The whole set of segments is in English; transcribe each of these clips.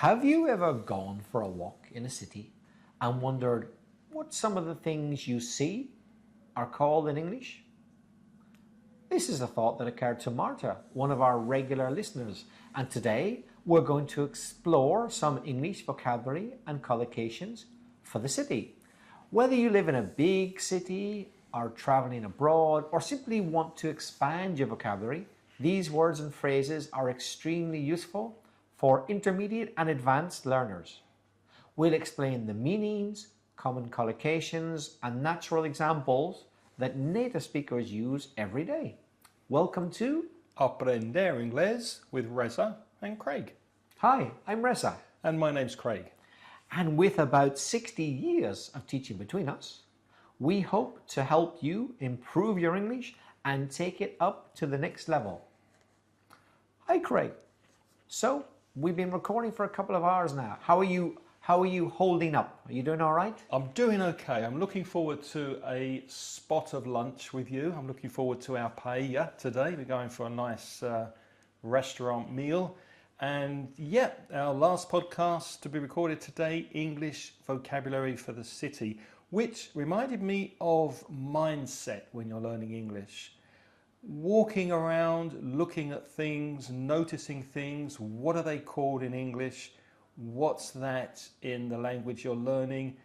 Have you ever gone for a walk in a city and wondered what some of the things you see are called in English? This is a thought that occurred to Marta, one of our regular listeners, and today we're going to explore some English vocabulary and collocations for the city. Whether you live in a big city, are traveling abroad, or simply want to expand your vocabulary, these words and phrases are extremely useful for intermediate and advanced learners. We'll explain the meanings, common collocations, and natural examples that native speakers use every day. Welcome to Aprender Inglés with Reza and Craig. Hi, I'm Reza. And my name's Craig. And with about 60 years of teaching between us, we hope to help you improve your English and take it up to the next level. Hi Craig. So, we've been recording for a couple of hours now. How are you holding up? Are you doing all right? I'm doing okay. I'm looking forward to a spot of lunch with you. I'm looking forward to our paella today. We're going for a nice restaurant meal. And yeah, our last podcast to be recorded today, English vocabulary for the city, which reminded me of mindset when you're learning English. Walking around, looking at things, noticing things. What are they called in English? What's that in the language you're learning?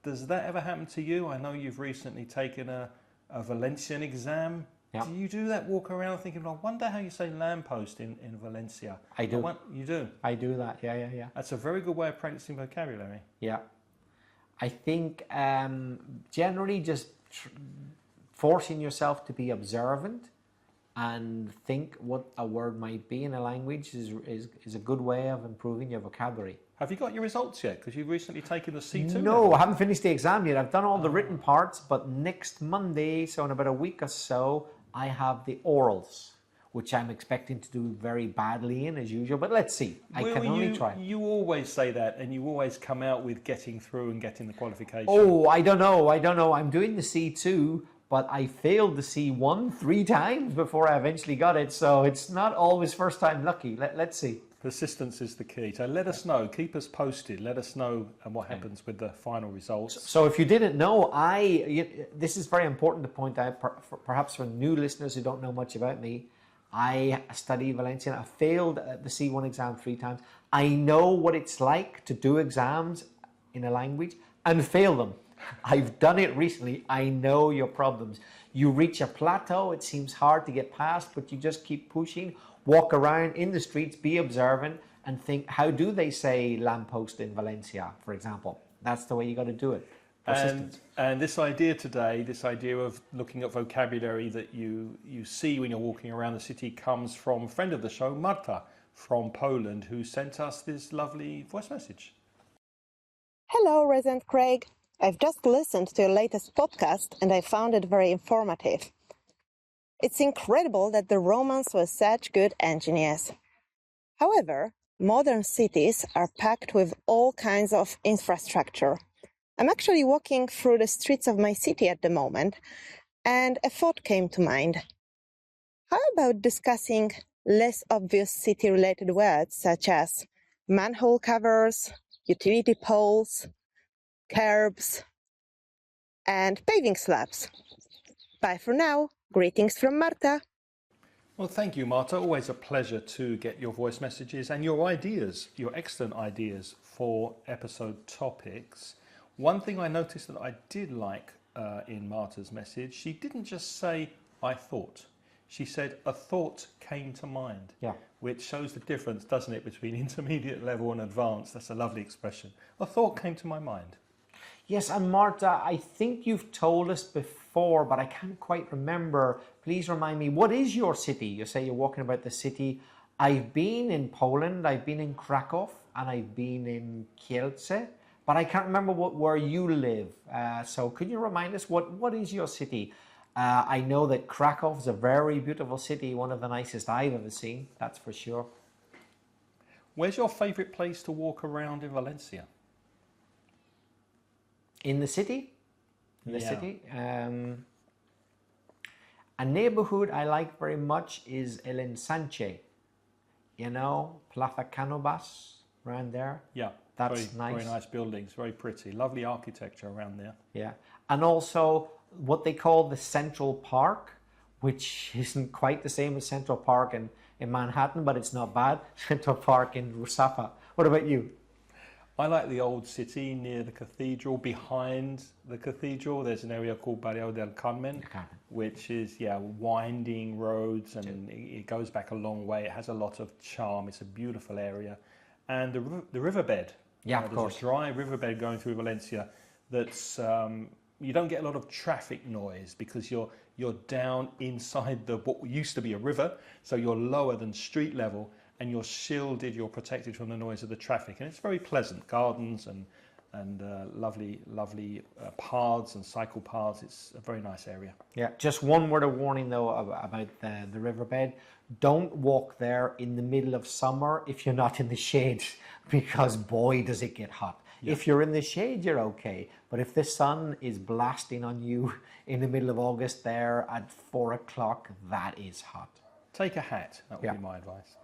Does that ever happen to you? I know you've recently taken a Valencian exam. Yeah. Do you do that, walk around thinking, I wonder how you say lamppost in Valencia? I do. You do? I do that, yeah. That's a very good way of practicing vocabulary. Yeah. I think generally just forcing yourself to be observant and think what a word might be in a language is a good way of improving your vocabulary. Have you got your results yet? Because you've recently taken the C2 No, level. I haven't finished the exam yet. I've done all the written parts, but next Monday, so in about a week or so, I have the orals, which I'm expecting to do very badly in as usual, but let's see. I can only try. You always say that, and you always come out with getting through and getting the qualification. Oh, I don't know. I'm doing the C2, but I failed the C1 3 times before I eventually got it, so it's not always first time lucky. Let's see. Persistence is the key. So let us know. Keep us posted. Let us know what happens with the final results. So if you didn't know, this is very important to point out, perhaps for new listeners who don't know much about me. I studied Valencian. I failed the C1 exam 3 times. I know what it's like to do exams in a language and fail them. I've done it recently. I know your problems. You reach a plateau. It seems hard to get past, but you just keep pushing. Walk around in the streets, be observant, and think, how do they say lamppost in Valencia, for example? That's the way you got to do it. And this idea today, this idea of looking at vocabulary that you see when you're walking around the city comes from a friend of the show, Marta, from Poland, who sent us this lovely voice message. Hello, Reza and Craig. I've just listened to your latest podcast and I found it very informative. It's incredible that the Romans were such good engineers. However, modern cities are packed with all kinds of infrastructure. I'm actually walking through the streets of my city at the moment, and a thought came to mind. How about discussing less obvious city-related words such as manhole covers, utility poles, curbs, and paving slabs? Bye for now. Greetings from Marta. Well, thank you, Marta. Always a pleasure to get your voice messages and your ideas, your excellent ideas for episode topics. One thing I noticed that I did like in Marta's message, she didn't just say, I thought. She said, a thought came to mind. Yeah. Which shows the difference, doesn't it, between intermediate level and advanced. That's a lovely expression. A thought came to my mind. Yes, and Marta, I think you've told us before, but I can't quite remember. Please remind me, what is your city? You say you're walking about the city. I've been in Poland, I've been in Krakow, and I've been in Kielce, but I can't remember where you live. So could you remind us, what is your city? I know that Krakow is a very beautiful city, one of the nicest I've ever seen, that's for sure. Where's your favourite place to walk around in Valencia? In the city? City. A neighborhood I like very much is El Ensanche. You know, Plaza Canovas, around there. Yeah, That's very, nice. very nice buildings, very pretty. Lovely architecture around there. Yeah. And also what they call the Central Park, which isn't quite the same as Central Park in Manhattan, but it's not bad. Central Park in Rusafa. What about you? I like the old city near the cathedral. Behind the cathedral, there's an area called Barrio del Carmen, which is, winding roads, and it goes back a long way. It has a lot of charm. It's a beautiful area. And the riverbed. Yeah, of course. There's a dry riverbed going through Valencia that's, you don't get a lot of traffic noise because you're down inside what used to be a river, so you're lower than street level, and you're shielded, you're protected from the noise of the traffic, and it's very pleasant. Gardens and lovely paths and cycle paths. It's a very nice area. Yeah, just one word of warning though about the riverbed. Don't walk there in the middle of summer if you're not in the shade, because boy does it get hot. Yeah. If you're in the shade, you're okay. But if the sun is blasting on you in the middle of August there at 4 o'clock, that is hot. Take a hat, that would be my advice.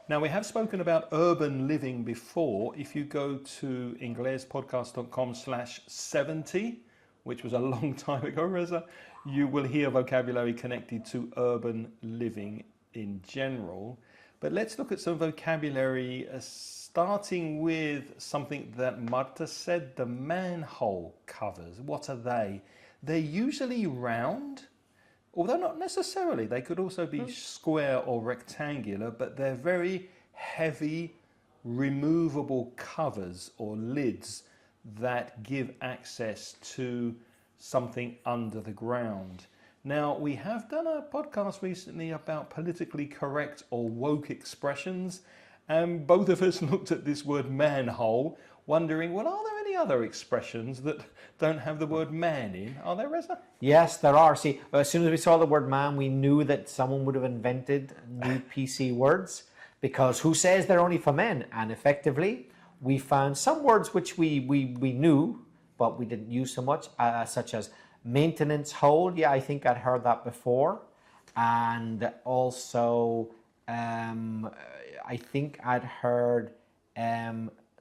Now, we have spoken about urban living before. If you go to inglespodcast.com/70, which was a long time ago, Reza, you will hear vocabulary connected to urban living in general. But let's look at some vocabulary, starting with something that Marta said, the manhole covers. What are they? They're usually round, although not necessarily. They could also be square or rectangular, but they're very heavy, removable covers or lids that give access to something under the ground. Now, we have done a podcast recently about politically correct or woke expressions, and both of us looked at this word manhole, wondering, well, are there any other expressions that don't have the word man in? Are there, Reza? Yes, there are. See, as soon as we saw the word man, we knew that someone would have invented new PC words, because who says they're only for men? And effectively, we found some words which we knew, but we didn't use so much, such as maintenance hole. Yeah, I think I'd heard that before. And also, I think I'd heard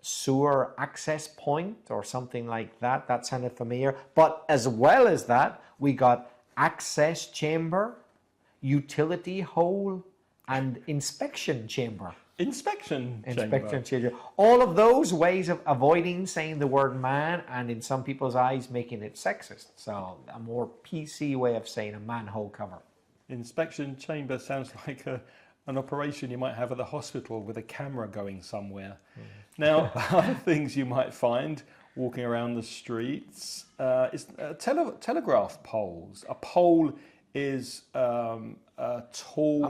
sewer access point or something like that. That sounded familiar. But as well as that, we got access chamber, utility hole, and inspection chamber. Inspection chamber. All of those ways of avoiding saying the word man, and in some people's eyes making it sexist. So a more PC way of saying a manhole cover. Inspection chamber sounds like an operation you might have at the hospital with a camera going somewhere. Now, other things you might find walking around the streets is telegraph poles. A pole is a tall...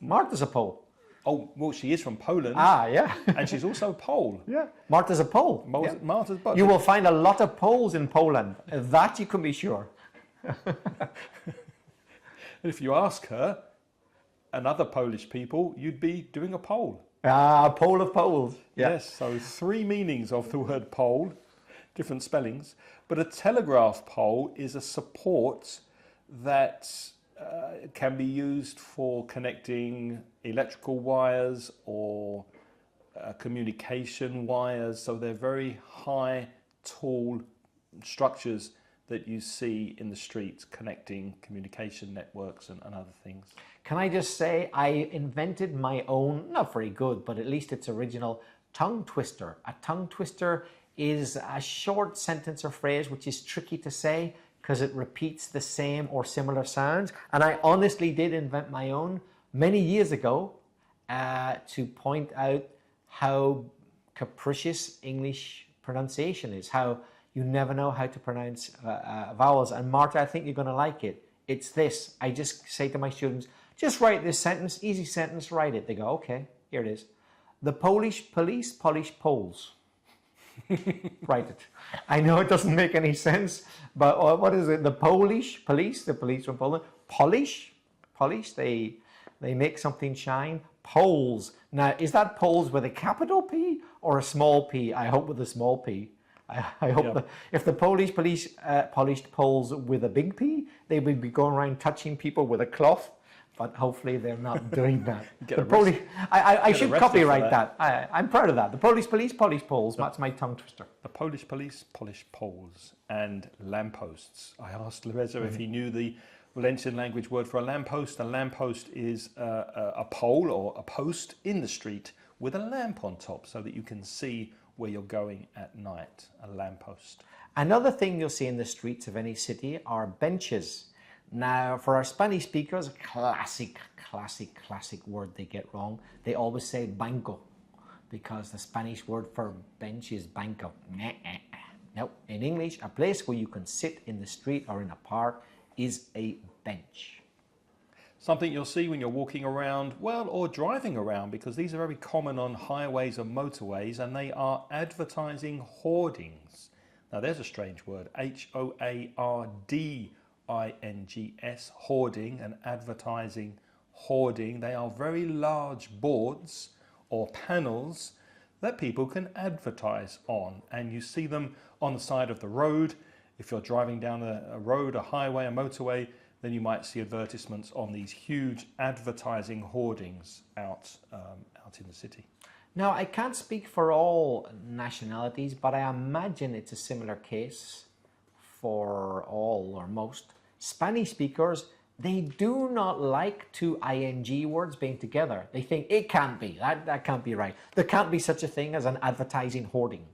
Marta's a pole. Oh, well, she is from Poland. Ah, yeah. And she's also a Pole. Yeah. Marta's a Pole. Marta's a Pole. You will find a lot of Poles in Poland. That you can be sure. If you ask her and other Polish people, you'd be doing a pole. A pole of poles. Yeah. Yes, so 3 meanings of the word pole, different spellings. But a telegraph pole is a support that can be used for connecting electrical wires or communication wires. So they're very high, tall structures that you see in the streets connecting communication networks and other things. Can I just say, I invented my own, not very good, but at least it's original, tongue twister. A tongue twister is a short sentence or phrase which is tricky to say because it repeats the same or similar sounds. And I honestly did invent my own many years ago to point out how capricious English pronunciation is, how you never know how to pronounce vowels. And Marta, I think you're going to like it. It's this. I just say to my students, just write this sentence, easy sentence, write it. They go, okay, here it is. The Polish police polish Poles. Write it. I know it doesn't make any sense, but what is it? The Polish police, the police from Poland, polish, they make something shine. Poles. Now, is that Poles with a capital P or a small p? I hope with a small p. I hope if the Polish police polished poles with a big P, they would be going around touching people with a cloth. but hopefully they're not doing that. Get I should arrested copyright for that. I'm proud of that. The police, police poles. That's my tongue twister. The Polish police polish poles and lampposts. I asked Reza if he knew the Valencian language word for a lamppost. A lamppost is a pole or a post in the street with a lamp on top so that you can see where you're going at night. A lamppost. Another thing you'll see in the streets of any city are benches. Now, for our Spanish speakers, classic word they get wrong. They always say banco because the Spanish word for bench is banco. No, in English, a place where you can sit in the street or in a park is a bench. Something you'll see when you're walking around, well, or driving around, because these are very common on highways and motorways, and they are advertising hoardings. Now, there's a strange word, H-O-A-R-D-I-N-G-S, hoarding, and advertising hoarding. They are very large boards or panels that people can advertise on, and you see them on the side of the road. If you're driving down a road, a highway, a motorway, then you might see advertisements on these huge advertising hoardings out in the city. Now, I can't speak for all nationalities, but I imagine it's a similar case for all or most. Spanish speakers, they do not like two ing words being together. They think it can't be, that can't be right. There can't be such a thing as an advertising hoarding.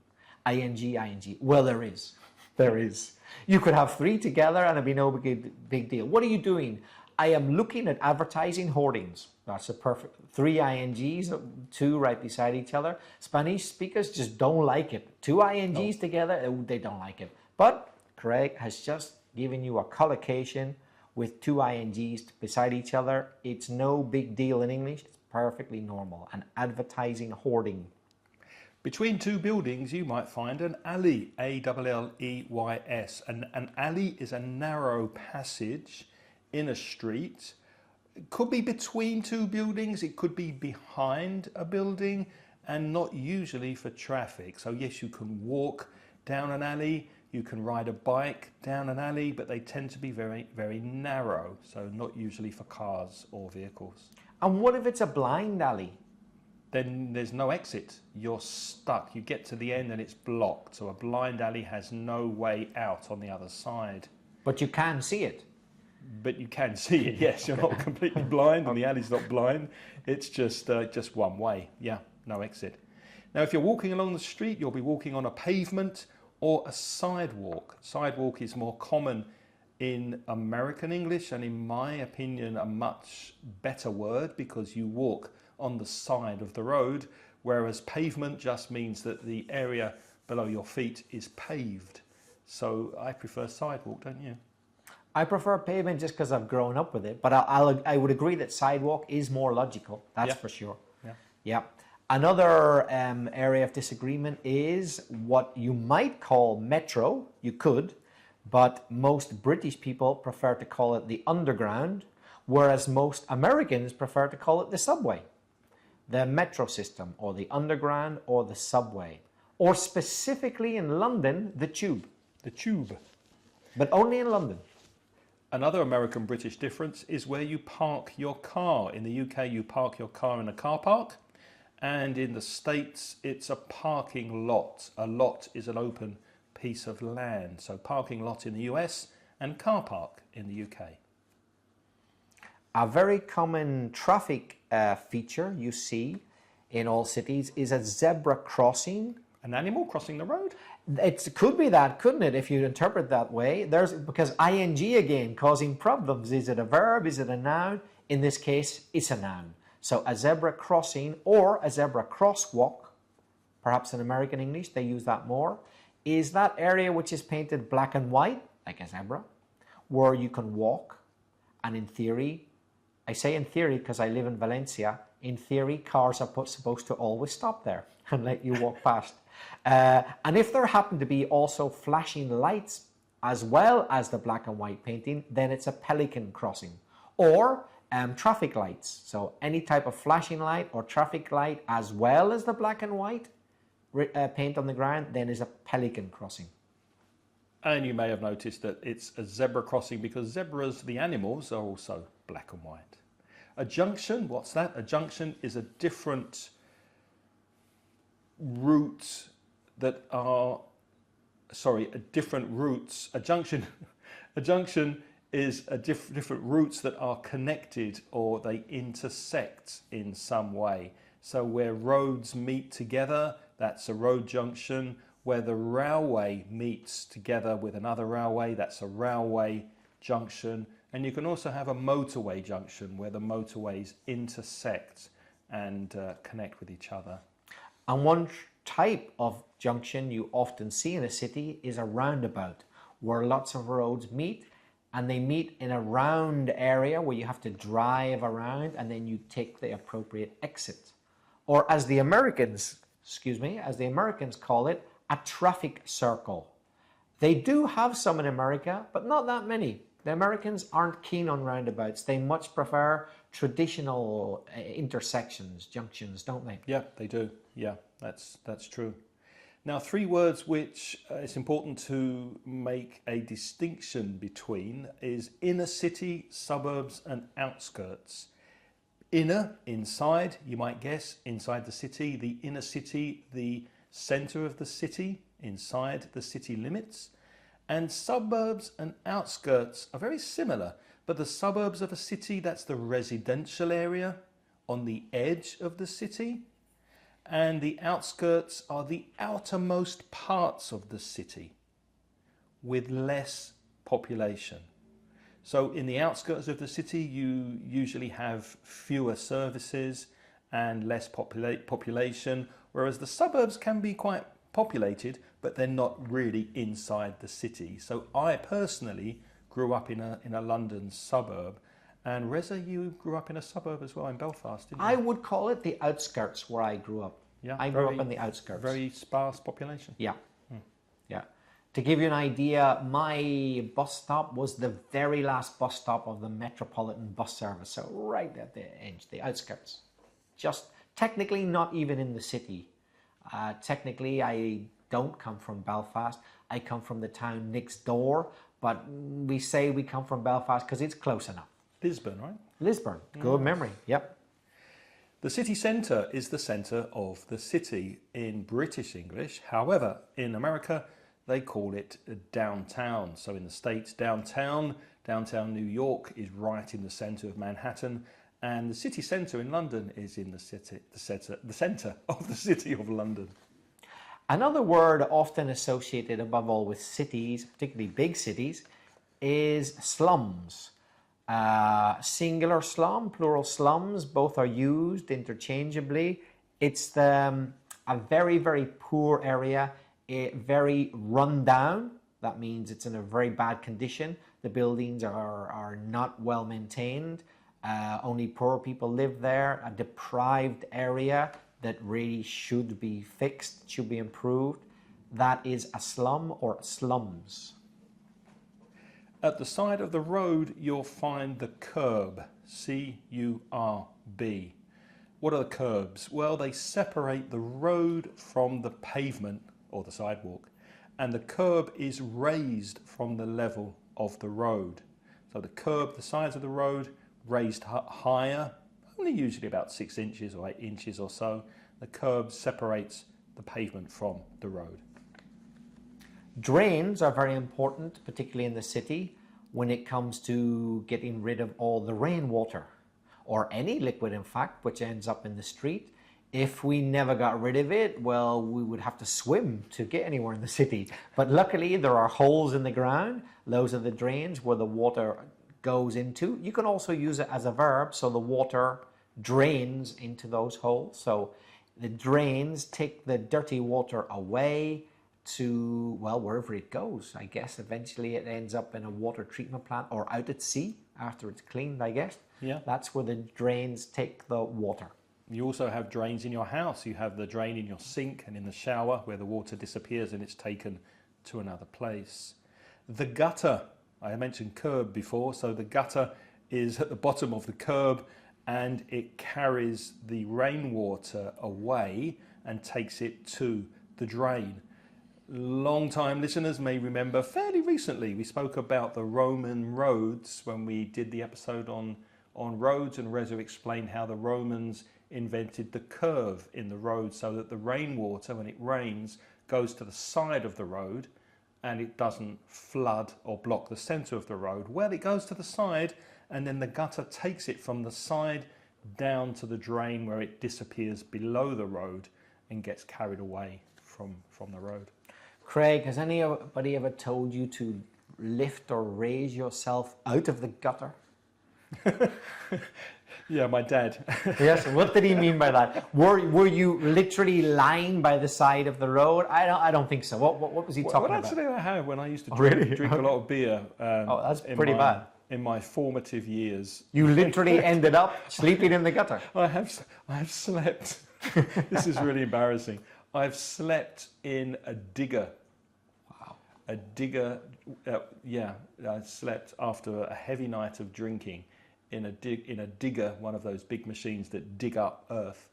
ing. Well, there is. There is. You could have three together and it'd be no big deal. What are you doing? I am looking at advertising hoardings. That's a perfect, three ings, two right beside each other. Spanish speakers just don't like it. Two ings together, they don't like it. But Craig has just given you a collocation with two ings beside each other. It's no big deal in English. It's perfectly normal. An advertising hoarding. Between two buildings, you might find an alley, A-L-L-E-Y-S. An alley is a narrow passage in a street. It could be between two buildings, it could be behind a building, and not usually for traffic. So yes, you can walk down an alley, you can ride a bike down an alley, but they tend to be very, very narrow. So not usually for cars or vehicles. And what if it's a blind alley? Then there's no exit. You're stuck. You get to the end and it's blocked. So a blind alley has no way out on the other side. But you can see it. But you can see it, yes. You're not completely blind and the alley's not blind. It's just one way. Yeah, no exit. Now, if you're walking along the street, you'll be walking on a pavement or a sidewalk. Sidewalk is more common in American English and in my opinion, a much better word because you walk on the side of the road, whereas pavement just means that the area below your feet is paved. So I prefer sidewalk, don't you? I prefer pavement just because I've grown up with it, but I would agree that sidewalk is more logical, that's for sure. Yeah. Another area of disagreement is what you might call metro, you could, but most British people prefer to call it the underground, whereas most Americans prefer to call it the subway. The metro system, or the underground, or the subway, or specifically in London, the tube. The tube. But only in London. Another American-British difference is where you park your car. In the UK, you park your car in a car park, and in the States, it's a parking lot. A lot is an open piece of land. So parking lot in the US and car park in the UK. A very common traffic feature you see in all cities is a zebra crossing. An animal crossing the road? It could be that, couldn't it, if you interpret that way? Because ing again, causing problems. Is it a verb? Is it a noun? In this case, it's a noun. So a zebra crossing or a zebra crosswalk, perhaps in American English, they use that more, is that area which is painted black and white, like a zebra, where you can walk, and in theory, I say in theory because I live in Valencia, in theory, cars are supposed to always stop there and let you walk past. And if there happen to be also flashing lights as well as the black and white painting, then it's a pelican crossing. Or traffic lights. So any type of flashing light or traffic light as well as the black and white paint on the ground, then is a pelican crossing. And you may have noticed that it's a zebra crossing because zebras, the animals, are also black and white. A junction, what's that? A junction is a different route that are, sorry, a different routes. A junction, a junction is a different routes that are connected or they intersect in some way. So where roads meet together, that's a road junction. Where the railway meets together with another railway, that's a railway junction. And you can also have a motorway junction where the motorways intersect and connect with each other. And one type of junction you often see in a city is a roundabout, where lots of roads meet, and they meet in a round area where you have to drive around and then you take the appropriate exit. Or as the Americans call it, a traffic circle. They do have some in America, but not that many. The Americans aren't keen on roundabouts. They much prefer traditional intersections, junctions, don't they? Yeah, they do. Yeah, that's true. Now, three words which it's important to make a distinction between is inner city, suburbs and outskirts. Inner, inside, you might guess, inside the city. The inner city, the centre of the city, inside the city limits. And suburbs and outskirts are very similar, but the suburbs of a city, that's the residential area on the edge of the city. And the outskirts are the outermost parts of the city with less population. So in the outskirts of the city, you usually have fewer services and less population, whereas the suburbs can be quite populated, but they're not really inside the city. So I personally grew up in a London suburb, and Reza, you grew up in a suburb as well in Belfast, didn't you? I would call it the outskirts where I grew up. Yeah, I grew up in the outskirts. Very sparse population. Yeah. Yeah. To give you an idea, my bus stop was the very last bus stop of the Metropolitan bus service. So right at the edge, the outskirts. Just technically not even in the city. Technically, I don't come from Belfast. I come from the town next door, but we say we come from Belfast because it's close enough. Lisbon, right? Lisbon. Good memory. Yep. The city centre is the centre of the city in British English. However, in America, they call it downtown. So in the States, downtown New York is right in the centre of Manhattan, and the city centre in London is in the centre of the city of London. Another word often associated above all with cities, particularly big cities, is slums. Singular slum, plural slums, both are used interchangeably. It's a very, very poor area, very run down. That means it's in a very bad condition. The buildings are not well maintained. Only poor people live there. A deprived area that really should be fixed, should be improved. That is a slum or slums. At the side of the road, you'll find the curb, C-U-R-B. What are the curbs? Well, they separate the road from the pavement or the sidewalk, and the curb is raised from the level of the road. So the curb, the sides of the road, raised higher, only usually about 6 inches or 8 inches or so. The curb separates the pavement from the road. Drains are very important, particularly in the city, when it comes to getting rid of all the rainwater, or any liquid, in fact, which ends up in the street. If we never got rid of it, well, we would have to swim to get anywhere in the city. But luckily, there are holes in the ground. Those are the drains where the water goes into. You can also use it as a verb, so the water drains into those holes. So the drains take the dirty water away to, well, wherever it goes. I guess eventually it ends up in a water treatment plant or out at sea after it's cleaned, I guess. Yeah. That's where the drains take the water. You also have drains in your house. You have the drain in your sink and in the shower where the water disappears and it's taken to another place. The gutter, I mentioned curb before, so the gutter is at the bottom of the curb and it carries the rainwater away and takes it to the drain. Long-time listeners may remember fairly recently we spoke about the Roman roads when we did the episode on on roads, and Reza explained how the Romans invented the curve in the road so that the rainwater, when it rains, goes to the side of the road and it doesn't flood or block the centre of the road. Well, it goes to the side and then the gutter takes it from the side down to the drain where it disappears below the road and gets carried away from the road. Craig, has anybody ever told you to lift or raise yourself out of the gutter? Yeah, my dad. Yes. What did he mean by that? Were you literally lying by the side of the road? I don't think so. What was he talking about? Actually, I have when I used to drink a lot of beer. That's pretty bad. In my formative years, You literally ended up sleeping in the gutter. I have slept. This is really embarrassing. I've slept in a digger. Wow. A digger. I slept after a heavy night of drinking in a digger, one of those big machines that dig up earth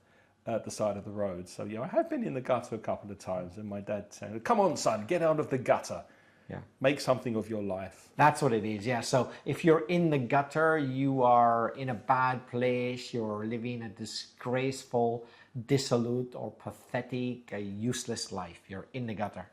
at the side of the road. So yeah, I have been in the gutter a couple of times, and my dad said, "Come on, son, get out of the gutter. Yeah. Make something of your life." That's what it is, yeah. So if you're in the gutter, you are in a bad place, you're living a disgraceful, dissolute, or pathetic, a useless life. You're in the gutter.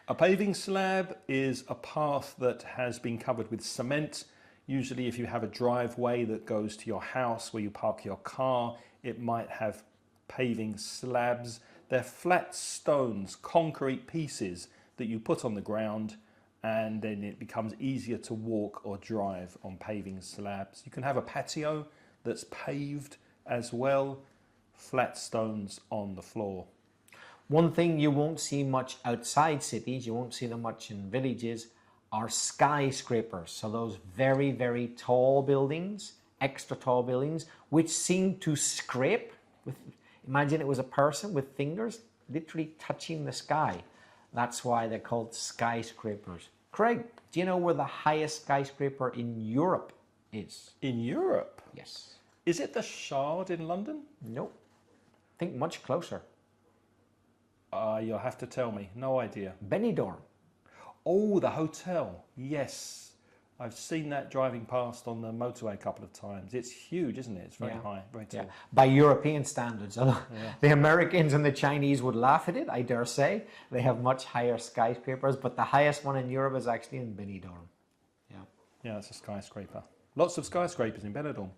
A paving slab is a path that has been covered with cement. Usually if you have a driveway that goes to your house where you park your car, it might have paving slabs. They're flat stones, concrete pieces that you put on the ground, and then it becomes easier to walk or drive on paving slabs. You can have a patio that's paved as well, flat stones on the floor. One thing you won't see much outside cities, you won't see them much in villages, are skyscrapers. So those very, very tall buildings, extra tall buildings, which seem to scrape. Imagine it was a person with fingers literally touching the sky. That's why they're called skyscrapers. Craig, do you know where the highest skyscraper in Europe is? In Europe? Yes. Is it the Shard in London? Nope. Think much closer. You'll have to tell me. No idea. Benidorm. Oh, the hotel. Yes. I've seen that driving past on the motorway a couple of times. It's huge, isn't it? It's very high, very tall. Yeah. By European standards. The Americans and the Chinese would laugh at it, I dare say. They have much higher skyscrapers, but the highest one in Europe is actually in Benidorm. Yeah. Yeah, it's a skyscraper. Lots of skyscrapers in Benidorm.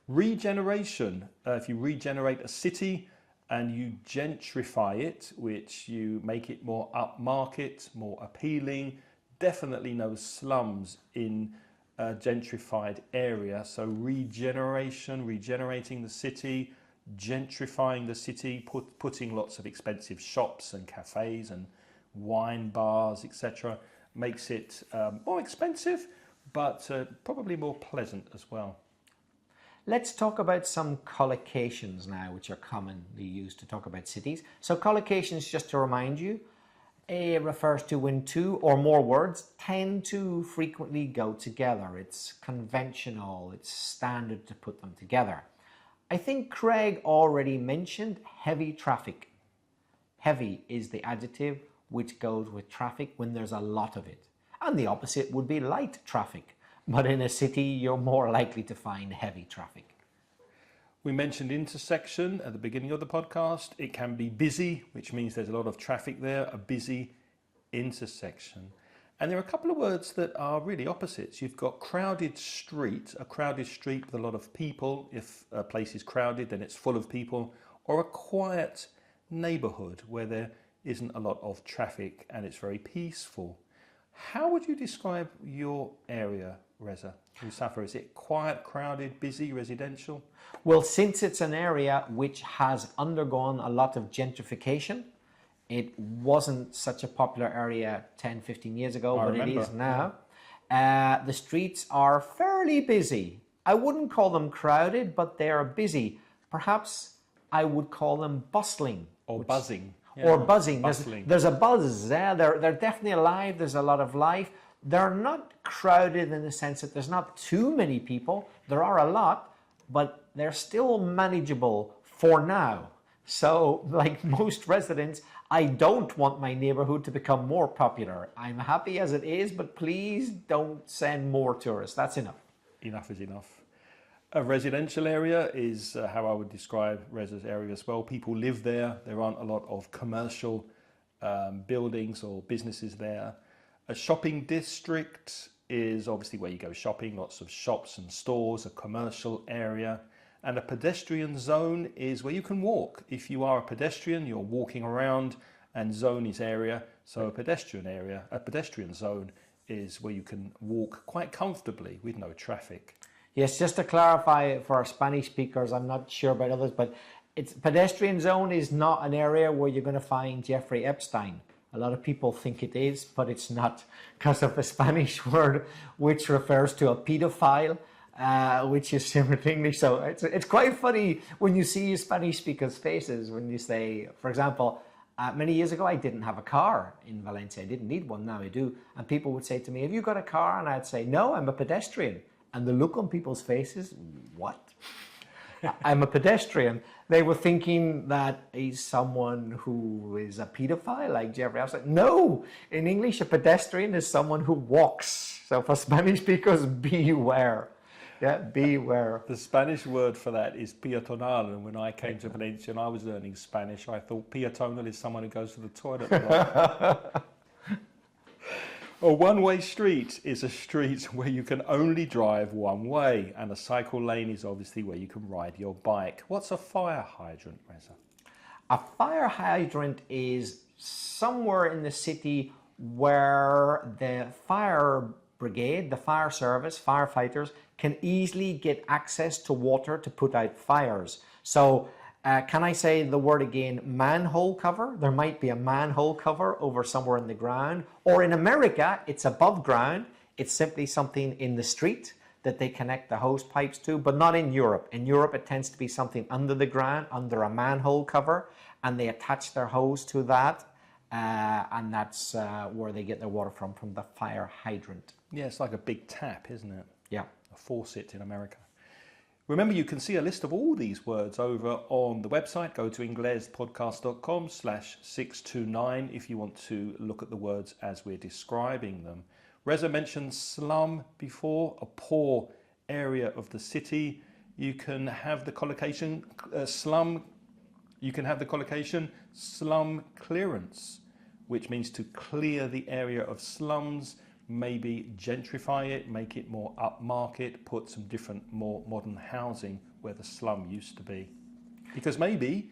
Regeneration. If you regenerate a city and you gentrify it, which you make it more upmarket, more appealing, definitely no slums in a gentrified area. So regeneration, regenerating the city, gentrifying the city, putting lots of expensive shops and cafes and wine bars, etc. makes it more expensive, but probably more pleasant as well. Let's talk about some collocations now, which are commonly used to talk about cities. So collocations, just to remind you, refers to when two or more words tend to frequently go together. It's conventional, it's standard to put them together. I think Craig already mentioned heavy traffic. Heavy is the adjective which goes with traffic when there's a lot of it. And the opposite would be light traffic. But in a city, you're more likely to find heavy traffic. We mentioned intersection at the beginning of the podcast. It can be busy, which means there's a lot of traffic there, a busy intersection. And there are a couple of words that are really opposites. You've got crowded street, a crowded street with a lot of people. If a place is crowded, then it's full of people. Or a quiet neighborhood where there isn't a lot of traffic and it's very peaceful. How would you describe your area, Reza? Musafa, is it quiet, crowded, busy, residential? Well, since it's an area which has undergone a lot of gentrification, it wasn't such a popular area 10, 15 years ago, but it is now. The streets are fairly busy. I wouldn't call them crowded, but they are busy. Perhaps I would call them bustling. Or buzzing. Yeah. Or buzzing. There's a buzz. They're definitely alive. There's a lot of life. They're not crowded in the sense that there's not too many people. There are a lot, but they're still manageable for now. So, like most residents, I don't want my neighborhood to become more popular. I'm happy as it is, but please don't send more tourists. That's enough. Enough is enough. A residential area is how I would describe Reza's area as well. People live there. There aren't a lot of commercial buildings or businesses there. A shopping district is obviously where you go shopping, lots of shops and stores, a commercial area. And a pedestrian zone is where you can walk. If you are a pedestrian, you're walking around, and zone is area. So a pedestrian zone is where you can walk quite comfortably with no traffic. Yes, just to clarify for our Spanish speakers, I'm not sure about others, but it's pedestrian zone is not an area where you're going to find Jeffrey Epstein. A lot of people think it is, but it's not, because of a Spanish word which refers to a pedophile, which is similar to English. So it's quite funny when you see Spanish speakers' faces when you say, for example, many years ago I didn't have a car in Valencia. I didn't need one, now I do. And people would say to me, have you got a car? And I'd say, no, I'm a pedestrian. And the look on people's faces, what? I'm a pedestrian. They were thinking that he's someone who is a pedophile like Jeffrey. I was like, no, in English, a pedestrian is someone who walks. So for Spanish speakers, beware. Yeah, beware. The Spanish word for that is peatonal. And when I came to Valencia and I was learning Spanish, I thought peatonal is someone who goes to the toilet a lot. A one-way street is a street where you can only drive one way, and a cycle lane is obviously where you can ride your bike. What's a fire hydrant, Reza? A fire hydrant is somewhere in the city where the fire brigade, the fire service, firefighters can easily get access to water to put out fires. So can I say the word again, manhole cover? There might be a manhole cover over somewhere in the ground. Or in America, it's above ground. It's simply something in the street that they connect the hose pipes to, but not in Europe. In Europe, it tends to be something under the ground, under a manhole cover, and they attach their hose to that. And that's where they get their water from the fire hydrant. Yeah, it's like a big tap, isn't it? Yeah. A faucet in America. Remember, you can see a list of all these words over on the website. Go to inglespodcast.com/629 if you want to look at the words as we're describing them. Reza mentioned slum before, a poor area of the city. You can have the collocation slum. You can have the collocation slum clearance, which means to clear the area of slums. Maybe gentrify it, make it more upmarket, put some different, more modern housing where the slum used to be. Because maybe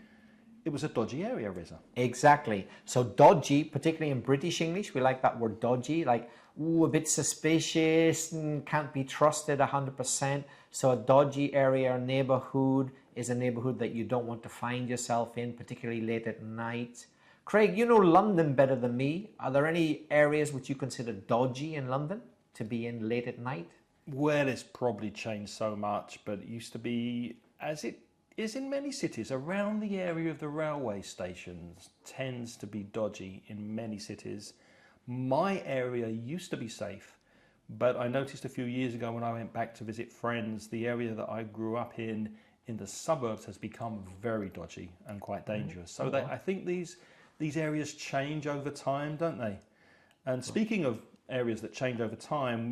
it was a dodgy area, Reza. Exactly. So dodgy, particularly in British English, we like that word dodgy, like, ooh, a bit suspicious and can't be trusted 100%. So a dodgy area or neighborhood is a neighborhood that you don't want to find yourself in, particularly late at night. Craig, you know London better than me. Are there any areas which you consider dodgy in London to be in late at night? Well, it's probably changed so much, but it used to be, as it is in many cities, around the area of the railway stations tends to be dodgy in many cities. My area used to be safe, but I noticed a few years ago when I went back to visit friends, the area that I grew up in the suburbs has become very dodgy and quite dangerous. So I think these areas change over time, don't they? And speaking of areas that change over time,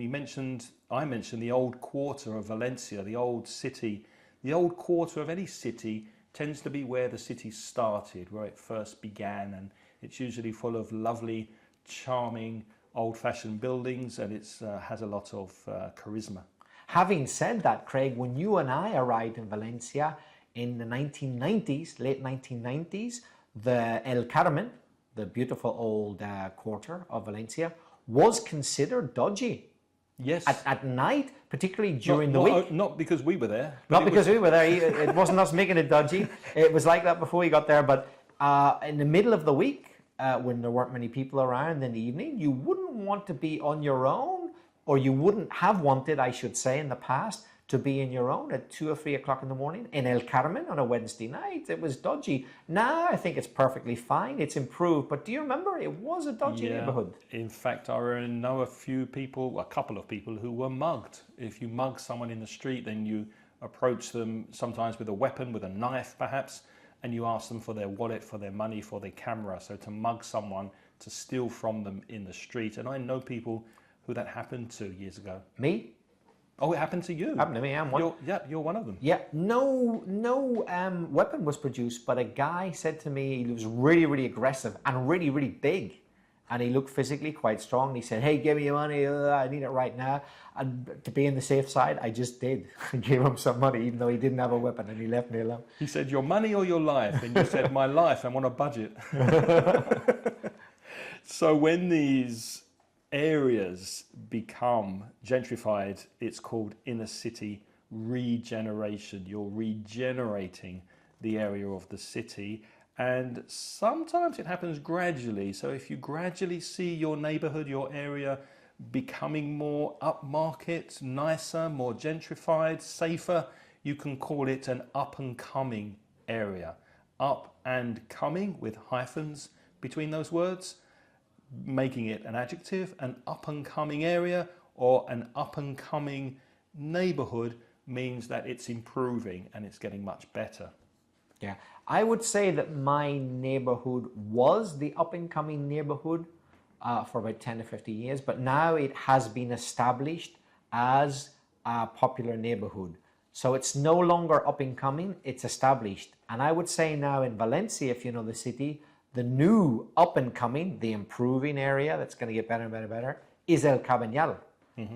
I mentioned the old quarter of Valencia, the old city. The old quarter of any city tends to be where the city started, where it first began, and it's usually full of lovely, charming, old-fashioned buildings, and it has a lot of charisma. Having said that, Craig, when you and I arrived in Valencia in the 1990s, late 1990s, the El Carmen, the beautiful old quarter of Valencia, was considered dodgy. Yes. At night, particularly during the week. Not because we were there. Not because we were there. It wasn't us making it dodgy. It was like that before we got there. But in the middle of the week, when there weren't many people around in the evening, you wouldn't want to be on your own, or you wouldn't have wanted, I should say, in the past, to be in your own at 2 or 3 o'clock in the morning in El Carmen on a Wednesday night. It was dodgy. Now I think it's perfectly fine. It's improved. But do you remember? It was a dodgy neighborhood. In fact, I know a couple of people who were mugged. If you mug someone in the street, then you approach them sometimes with a weapon, with a knife perhaps, and you ask them for their wallet, for their money, for their camera. So to mug someone, to steal from them in the street. And I know people who that happened to years ago. Me? Oh, it happened to you. Happened to me, I'm one. You're one of them. Yeah, no weapon was produced, but a guy said to me he was really, really aggressive and really, really big. And he looked physically quite strong. He said, hey, give me your money. I need it right now. And to be on the safe side, I just did. I gave him some money, even though he didn't have a weapon, and he left me alone. He said, your money or your life? And you said, my life, I'm on a budget. So when these areas become gentrified, it's called inner city regeneration. You're regenerating the area of the city. And sometimes it happens gradually. So if you gradually see your neighborhood, your area becoming more upmarket, nicer, more gentrified, safer, you can call it an up and coming area. Up and coming with hyphens between those words, making it an adjective. An up and coming area or an up and coming neighborhood means that it's improving and it's getting much better. Yeah, I would say that my neighborhood was the up-and-coming neighborhood for about 10 to 15 years, but now it has been established as a popular neighborhood. So it's no longer up-and-coming, it's established. And I would say now in Valencia, if you know the city, the new up-and-coming, the improving area that's going to get better and better and better, is El Cabanyal.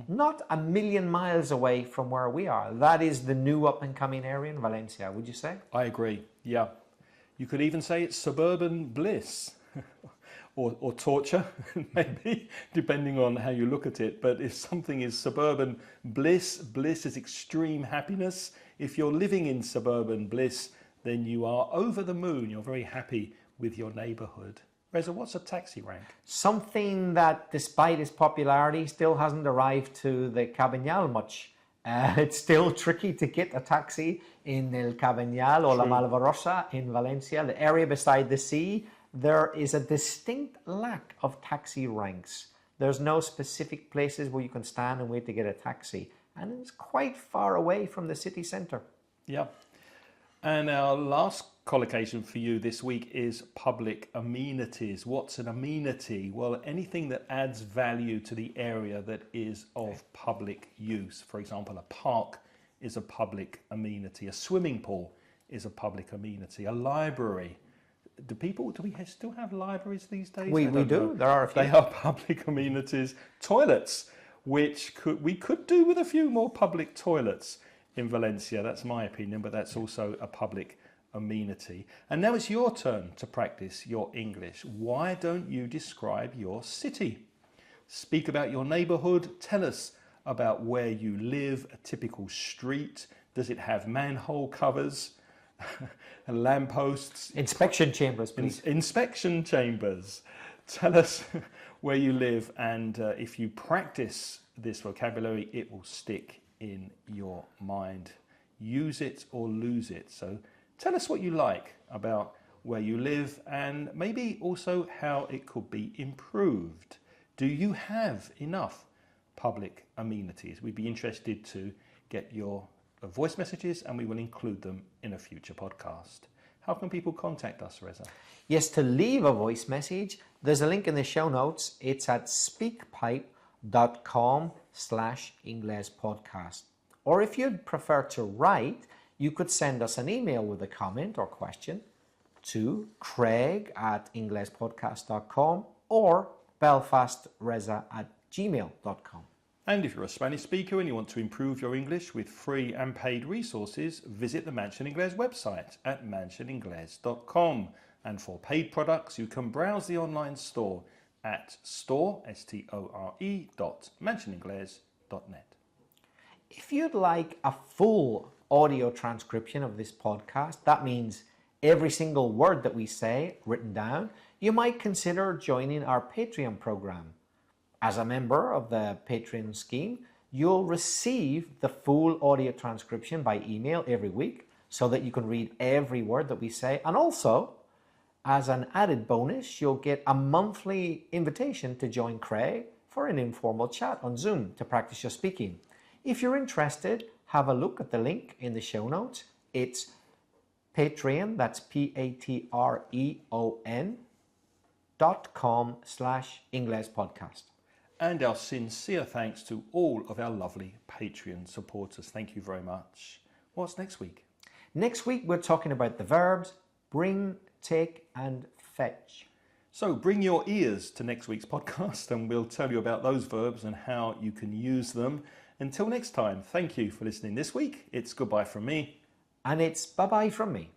Not a million miles away from where we are. That is the new up-and-coming area in Valencia, would you say? I agree, yeah. You could even say it's suburban bliss or torture, maybe, depending on how you look at it. But if something is suburban bliss, bliss is extreme happiness. If you're living in suburban bliss, then you are over the moon. You're very happy with your neighborhood. Reza, what's a taxi rank? Something that, despite its popularity, still hasn't arrived to the Cabanyal much. It's still tricky to get a taxi in El Cabanyal or La Malvarosa in Valencia, the area beside the sea. There is a distinct lack of taxi ranks. There's no specific places where you can stand and wait to get a taxi. And it's quite far away from the city centre. Yeah. And our last collocation for you this week is public amenities. What's an amenity? Well, anything that adds value to the area that is of public use. For example, a park is a public amenity. A swimming pool is a public amenity. A library. Do we still have libraries these days? We do. There are a few. They are public amenities. Toilets, which we could do with a few more public toilets in Valencia. That's my opinion, but that's also a public amenity. And now it's your turn to practice your English. Why don't you describe your city? Speak about your neighborhood. Tell us about where you live, a typical street. Does it have manhole covers, lampposts? Inspection chambers, please. Inspection chambers. Tell us where you live, and if you practice this vocabulary, it will stick in your mind. Use it or lose it. So tell us what you like about where you live and maybe also how it could be improved. Do you have enough public amenities? We'd be interested to get your voice messages and we will include them in a future podcast. How can people contact us, Reza? Yes, to leave a voice message, there's a link in the show notes. It's at speakpipe.com/Inglespodcast. Or if you'd prefer to write, you could send us an email with a comment or question to craig@inglespodcast.com or belfastreza@gmail.com. And if you're a Spanish speaker and you want to improve your English with free and paid resources, visit the Mansion Inglés website at mansioningles.com. And for paid products, you can browse the online store at store.mansioningles.net. If you'd like a full audio transcription of this podcast, that means every single word that we say written down, you might consider joining our Patreon program. As a member of the Patreon scheme, you'll receive the full audio transcription by email every week so that you can read every word that we say. And also, as an added bonus, you'll get a monthly invitation to join Craig for an informal chat on Zoom to practice your speaking. If you're interested, have a look at the link in the show notes. It's Patreon, that's Patreon.com/Inglespodcast. And our sincere thanks to all of our lovely Patreon supporters. Thank you very much. What's next week? Next week, we're talking about the verbs bring, take, and fetch. So bring your ears to next week's podcast and we'll tell you about those verbs and how you can use them. Until next time, thank you for listening this week. It's goodbye from me. And it's bye-bye from me.